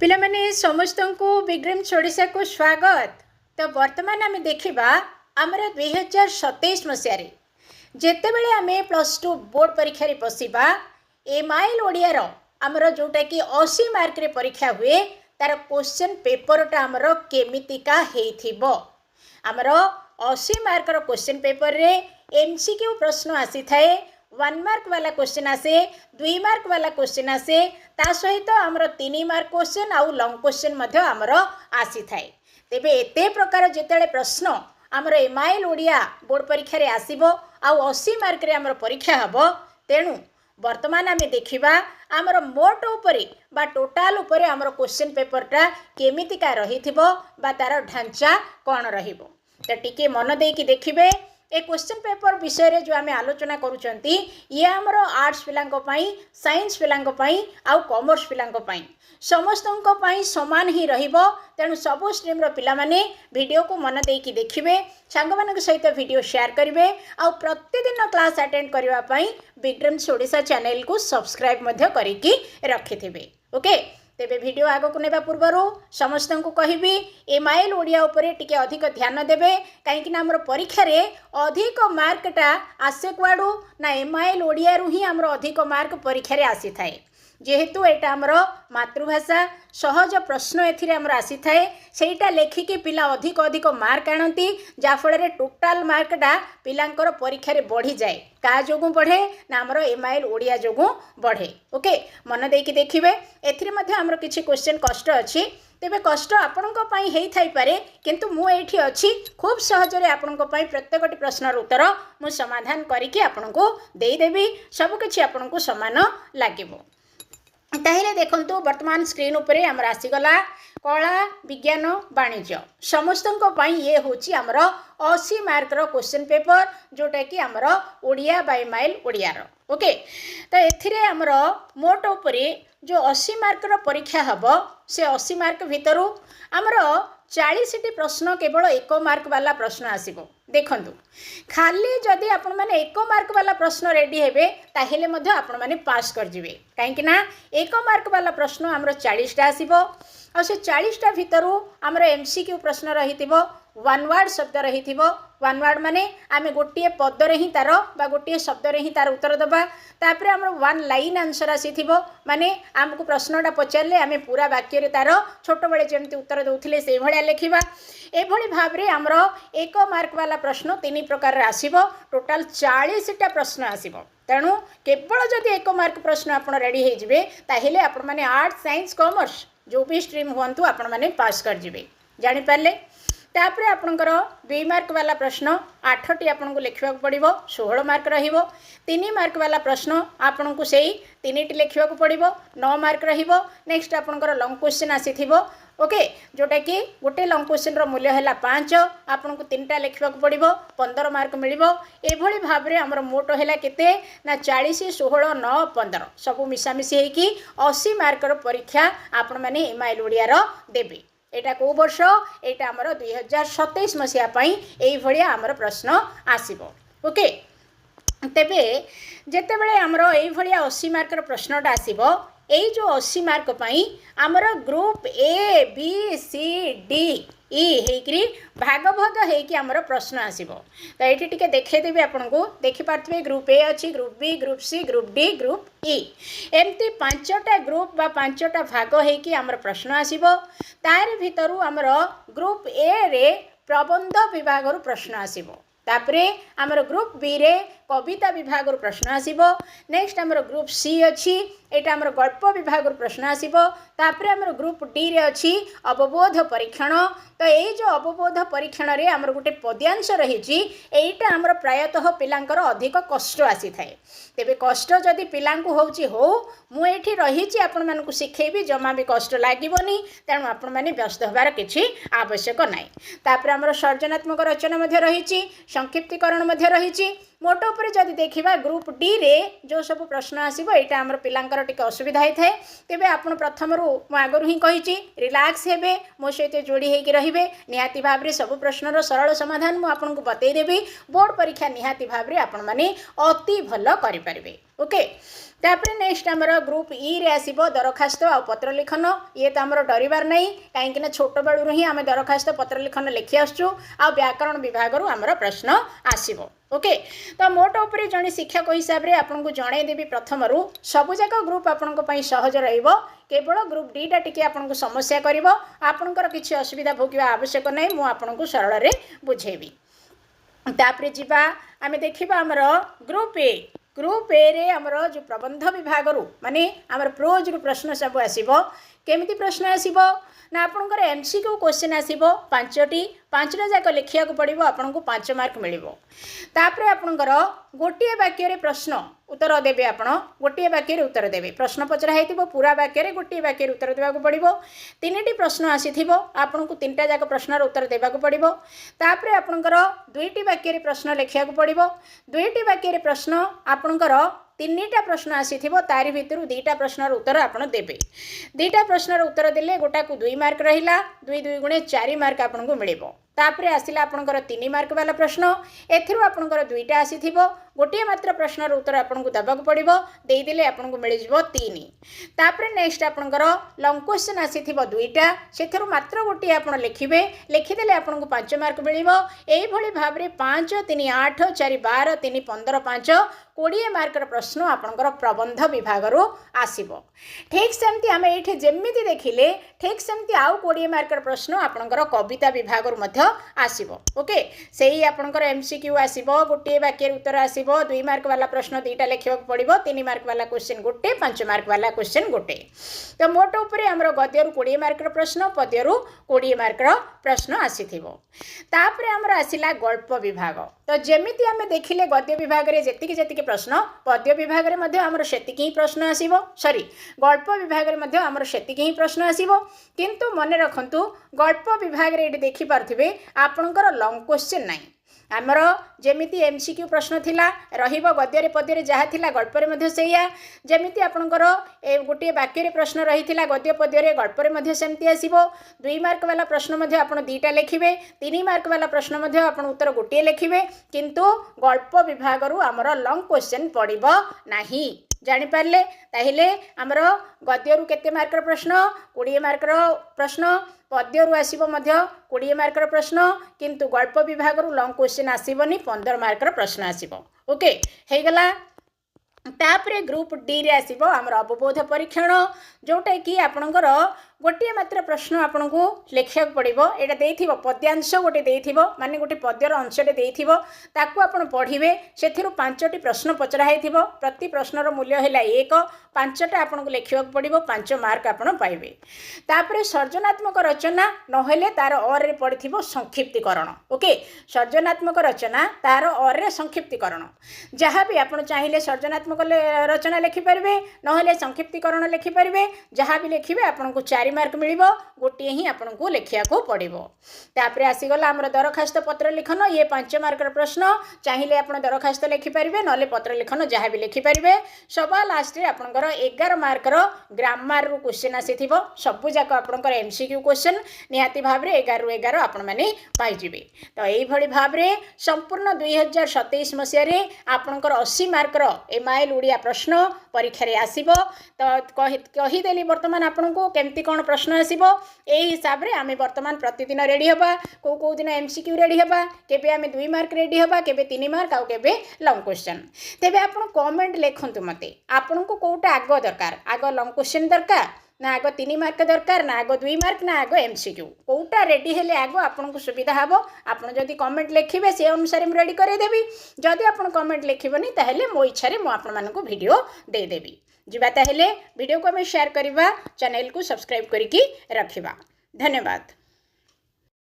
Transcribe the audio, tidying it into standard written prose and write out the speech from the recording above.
पिला माने समस्त को विक्रम छोड़ीसा को स्वागत। तो वर्तमान आम देखा आमर 2027 मसीह जिते बड़े आम +2 बोर्ड परीक्षा बसवा एमआईएल ओडियार आमर जोटा कि 80 मार्क रे परीक्षा हुए तार क्वेश्चन पेपरटा आमर केमितिका हेइथिबो। आमर 80 मार्कर क्वेश्चन पेपर रे एमसीक्यू प्रश्न आसी थाए। 1 मार्क वाला क्वेश्चन आसे, 2 मार्क वाला क्वेश्चन आसे, ता सहित आमर 3 मार्क क्वेश्चन आउ लॉन्ग क्वेश्चन मध्य आमर आसी थाए। तेबे एते प्रकार जेतेले प्रश्न आमर एमआईएल ओडिया बोर्ड परीक्षा रे आसीबो आउ 80 मार्क रे आमर परीक्षा हबो। तेणु वर्तमान आम देखा आमर मोट उपरे बा टोटाल उपरे आमर क्वेश्चन पेपरटा केमितिका रहिथिबो बा तार ढांचा कौन रहिबो। तो टिके मन देकी देखिबे ए क्वेश्चन पेपर विषय रे जो आम आलोचना करूचंती ये आमर आर्ट्स पिलांको पई, साइंस पिलांको पई आउ कॉमर्स पिलांको पई समस्तंको पई समान ही रहिबो। तेणु सबु स्ट्रीम रो पिला माने वीडियो को मन देकी देखिबे, सांग मानक सहित वीडियो शेयर करिवे आउ प्रतिदिन क्लास अटेंड करबा पई विक्रम्स ओडिशा चैनल को सब्सक्राइब मध्य करिकी रखिथिबे। ओके, तेबे वीडियो आग को नेबा पूर्वरु समस्त को कहबी एमआईएल ओडिया उपरे टिके अधिक ध्यान देबे, कहीं आमर परीक्षा रे अधिक मार्कटा आसे कुआडू ना एमआईएल ओडिया रु ही आमर अधिक मार्क परीक्षा रे आसी थाए। जेहेतु एटा आमर मातृभाषा सहज प्रश्न एथिरे आमर आसी थाए, सेटा लेखिकी पिला अधिक अधिक मार्क आनती जाफल रे टोटाल मार्कटा पिलांकर परीक्षा रे बढ़ी जाए। का जोगु बढ़े ना आमर एमआईएल ओडिया जोगु बढ़े। ओके, मन देकी देखिबे एथिरे मध्ये आमर किछि क्वेश्चन कष्ट अछि। तेबे कष्ट आपणको पई हेई थाई पारे, किंतु मु एठी अछि खूब सहज रे आपणको पई प्रत्येकटी प्रश्नर उत्तर मु समाधान करिकि आपणको देई देबी। सब किछि आपणको समान लागिबो। ताहिले देखंतु वर्तमान स्क्रीन उपरे आमर आसीगला कला विज्ञान वाणिज्य समस्तंको पई ये होची आमर 80 मार्कर क्वेश्चन पेपर जोटा कि आमर ओडिया बाय एमआईएल ओडियार। ओके, तो एथिरे आमर मोट उपरे जो 80 मार्कर परीक्षा हबो से 80 मार्क भितरु आमर 40टी प्रश्न केवल 1 मार्क वाला प्रश्न आसीबो। देखंतु खाली जदि आपण माने 1 मार्क वाला प्रश्न रेडी हेबे ताहेले मध्ये आपण माने पास कर जिवे, काहेकि ना 1 मार्क वाला प्रश्न हमरो 40टा आसीबो और से 40टा भितरु हमरो एमसीक्यू प्रश्न रहितिबो, 1 वर्ड शब्द रहितिबो। 1 वर्ड माने आमे गोटिए पद रे ही तार बा गोटिए शब्द रे ही तार उत्तर दबा। तापरे हमरो 1 लाइन आंसर आसीथिबो, माने हमको प्रश्नटा पचारले आमे पूरा वाक्य रे तार छोट बळे जेमति उत्तर दउथिले से भळिया लेखिबा। एभଳି भाबरे हमरो 1 मार्क वाला प्रश्न 3 प्रकार रे आसीबो। टोटल 40टा प्रश्न आसीबो। तेणु केवल जदि 1 मार्क प्रश्न आपण रेडी हे जिवे ताहेले आपण माने आर्ट्स, साइंस, कॉमर्स जो भी स्ट्रीम हुंतु आपण माने पास कर जिवे। जानि पारले तापरे आपणकर 2 मार्क वाला प्रश्न 8टी आपनको लिखा पड़ो, 16 मार्क रहिबो। 3 मार्क वाला प्रश्न आपनको सेही 3टी लिखा पड़ो, 9 मार्क रहिबो। नेक्स्ट आपणकर लॉन्ग क्वेश्चन आसीथिबो। ओके, जोटा कि गोटे लॉन्ग क्वेश्चन रो मूल्य है 5, आपनको 3टा लिखा पड़ो, 15 मार्क मिलिबो। एभली भाबरे हमर मोट है केते ना 40, 16, 9, 15 सबु मिसामिसी हेकी 80 मार्कर परीक्षा आपण माने एमआईएल ओडिया रो देबे। एटा को वर्ष एटा हमर 2027 मसिया पई एई भलिया हमर प्रश्न आसीबो। ओके, तेबे जेते बेले हमर एई भलिया 80 मार्कर प्रश्नटा आसीबो, एई जो 80 मार्क पई हमर group A B C D E हेकरी भाग भाग हेकि हमर प्रश्न आसीबो। तो एठी टिके देखे देबे आपनको देखि पारथबे ग्रुप ए अछि, group B, group C, group D, group E एमती 5टा ग्रुप बा 5टा भाग हेकि हमर प्रश्न आसीबो। तार भितरु हमर ग्रुप ए रे प्रबंध विभाग रु प्रश्न आसीबो। तापरे हमर ग्रुप बी रे कविता विभाग रु प्रश्न आसीबो। नेक्स्ट हमर ग्रुप सी अछि, एटा हमर गल्प विभाग रु प्रश्न आसीबो। तापरे हमर ग्रुप डी रे अछि अवबोध परीक्षण। तो एई जो अवबोध परीक्षण रे हमर गुटे पद्यांश रहिछि, एइटा हमर प्रायतः पिलांकर अधिक कष्ट आसी थाए। तेबे कष्ट जदि पिलांकु होउछि हो मु एठी रहिछि आपण मानकु सिखेबी, जमा भी कष्ट लागिबोनी। तेणु आपण माने व्यस्त होबार किछि आवश्यक नाही। तापरे हमर सर्जनात्मक रचना मध्ये रहिछि, संक्षिप्तीकरण मध्ये रहिछि। मोट उपरे जदि देखिबा ग्रुप डी रे जो सब प्रश्न आसीबो एटा हमर पिलांकर टिके असुविधा होई थाए। तेबे आपण प्रथमरु मु आगरु ही कहिछि रिलैक्स हेबे, मो सहित जोड़ी हेकि रहिबे। निहाती भाबरे सब प्रश्नर सरल समाधान मु आपनकु बतै देबी। बोर्ड परीक्षा निहाती भाबरे आपण माने अति भलो करि परिबे। ओके तापर नेक्स्ट आमर ग्रुप ई रे आसीबो दरखास्त आ पत्र लिखन ये तो आमर डरबार नहीं कहीं छोट बेलू ही आम दरखास्त पत्र लिखन लिखि आसुँ आ व्याकरण विभाग आमर प्रश्न आसीबो ओके तो मोट उपर जड़े शिक्षक हिसाब से आपको जनईदेवी प्रथम सबुजाक ग्रुप आपण सहज केवल ग्रुप डीटा टी आपको समस्या कर आपणकर किसी असुविधा भोगवा आवश्यक नहीं मुझे सरल बुझेबी तापर जीवा आम देखा आमर ग्रुप ए रे आमर जो प्रबंध विभाग माने आमर प्रोज रु प्रश्न सब आसीबो केमिति प्रश्न आसीबो ना आपनकर एमसीक्यू क्वेश्चन आसीबो 5टा जाक लिखिया को पड़िबो आपनको 5 मार्क मिलिबो तापरे आपनकर गोटिए वाक्य रे प्रश्न उत्तर देबे आपण गोटिए वाक्य रे उत्तर देबे प्रश्न पचरा हेतिबो पूरा वाक्य रे गोटिए वाक्य रे उत्तर देबा को पड़िबो 3टी प्रश्न आसीथिबो आपनको 3टा जाक प्रश्न रे उत्तर देबा को पड़िबो तापरे आपनकर 2टी वाक्य रे प्रश्न लिखिया को पड़िबो 2टी वाक्य रे प्रश्न आपनकर 3टा प्रश्न आसीथिबो तारि भितरु 2टा प्रश्नर उत्तर आपण देबे 2टा प्रश्नर उत्तर देले गोटा को 2 मार्क रहिला 2 2 गुणे 4 मार्क आपनको मिलिबो तापरे आसिला आपनकर 3 मार्क वाला प्रश्न एथिरु आपनकर 2टा आसीथिबो गोटे मात्र प्रश्नर उत्तर आपनको दबाक पड़िबो देई देले आपनको मिल जिवो 3 तापरे नेक्स्ट आपनकर लॉन्ग क्वेश्चन आसीथिबो 2टा सेथिरु मात्र गोटे आपण लिखिबे लिखिदेले आपनको 5 मार्क मिलिबो एई भली भाबरे 5 3 8 4 12 3 15 5 20 मार्कर प्रश्न आपनकर प्रबंध विभाग आसीबो ठीक सेमती आम ये जमीती देखिले ठीक सेमती आउ 20 मार्कर प्रश्न आपनकर कविता विभाग आसीबो ओके सेही आपनकर एमसीक्यू आसीबो गोटे वाक्य उत्तर आसीबो 2 मार्क वाला प्रश्न 2टा लिखिबा पड़िबो 3 मार्क वाला क्वेश्चन गोटे 5 मार्क वाला क्वेश्चन गोटे तो मोट उपरे हमर गद्यरु 20 मार्कर प्रश्न पद्यरु 20 मार्कर प्रश्न आसीथिबो तापरे हमर आसिला गल्प विभाग तो जमीती आम देखिले गद्य विभाग रे जेतिकी जेतिकी प्रश्न पद्य विभाग रे मध्य हमर सेतिकी ही प्रश्न आसीबो सॉरी गल्प विभाग रे मध्य हमर सेतिकी ही प्रश्न आसीबो किंतु मने रखंतु गल्प विभाग रे एटी देखि पारथिबे आपनकर लॉन्ग क्वेश्चन नाही आमर जमीती एमसीक्यू प्रश्न थिला रहिबो गद्य पद्य जहाँ थिला गल्प रे मध्य सेया जमीती आपनकर गोटे वाक्य रे प्रश्न रहिथिला गद्य पद्य रे गल्प रे मध्य सेमती आसीबो 2 मार्क वाला प्रश्न मध्य आपण 2टा लिखिबे 3 मार्क वाला प्रश्न मध्य आपण उत्तर गोटे लिखिबे किंतु गल्प विभाग रु आमर लॉन्ग क्वेश्चन पड़िबो नाही जानि पारले ताहिले आमर गद्य रु केते मार्कर प्रश्न 20 मार्कर प्रश्न पद्य रु आसीबो मध्य 20 मार्कर प्रश्न किंतु गल्प विभाग रु लॉन्ग क्वेश्चन आसीबोनी 15 मार्कर प्रश्न आसीबो ओके हे गला तापरे ग्रुप डी रे आसीबो हमर अवबोध परीक्षण जोटा कि आपणकर गोटे मात्र प्रश्न आपन को लिखा पड़ो यहाँ देथिबो पद्यांश गोटे देथिबो माने गोटे पद्यर अंशटे देथिबो ताकू आपण पढ़िबे सेथिरु 5टी प्रश्न पचरा हेथिबो प्रति प्रश्नर मूल्य हैला 1 5टा आपन को लिखा पड़ो 5 मार्क आपण पाइबे तापरे सर्जनात्मक रचना नहेले तार और रे पड़िथिबो संक्षिप्तीकरण ओके सर्जनात्मक रचना तार और रे संक्षिप्तीकरण जहाँ भी आपण चाहिए सर्जनात्मक रचना लिखि पारिबे नहेले संक्षिप्तीकरण लिखि पारिबे जहाँ भी लिखिबे आपण को 4 मार्क मिलिबो गोटे ही आपन को लिखिया को पड़िबो तापरे आसीगला हमर दरखास्त पत्र लिखन ये 5 मार्कर प्रश्न चाहिए आपण दरखास्त लिखि पारिबे नले पत्र लिखन जहाँ भी लिखि पारिबे सभा लास्ट रे आपनकर 11 मार्कर ग्रामर रु क्वेश्चन आसीथिबो सबु जाक आपनकर एमसीक्यू क्वेश्चन निहाती भाव रे 11 रु 11 आपण माने पाइ जिवे तो एई भली भाव रे संपूर्ण 2027 मसिया रे आपनकर 80 मार्कर एमआईएल उड़िया प्रश्न परीक्षा रे आसीबो तो कहि देली वर्तमान आपन को केमती कौन प्रश्न आसीबो एई हिसाब रे आमे वर्तमान प्रतिदिन रेडी हबा को दिन एमसीक्यू रेडी हबा केबे आमे 2 मार्क रेडी हबा केबे 3 मार्क आ केबे लॉन्ग क्वेश्चन तेबे आपन कमेंट लिखंतु मते आपन को कोटा आग दरकार आग लॉन्ग क्वेश्चन दरकार ना आग 3 मार्क दरकार ना आग 2 मार्क ना आग एमसीक्यू कोटा रेडी हेले आग आपन को सुविधा हबो आपन जदी कमेंट लिखिबे से अनुसार हम रेडी करे देबी जदी आपन कमेंट लिखिबनी ताहेले मो इच्छा रे मो आपन मानन को वीडियो दे देबी जिबा ताहेले वीडियो को हमें शेयर करबा चैनल को सब्सक्राइब करिकी रखिबा धन्यवाद।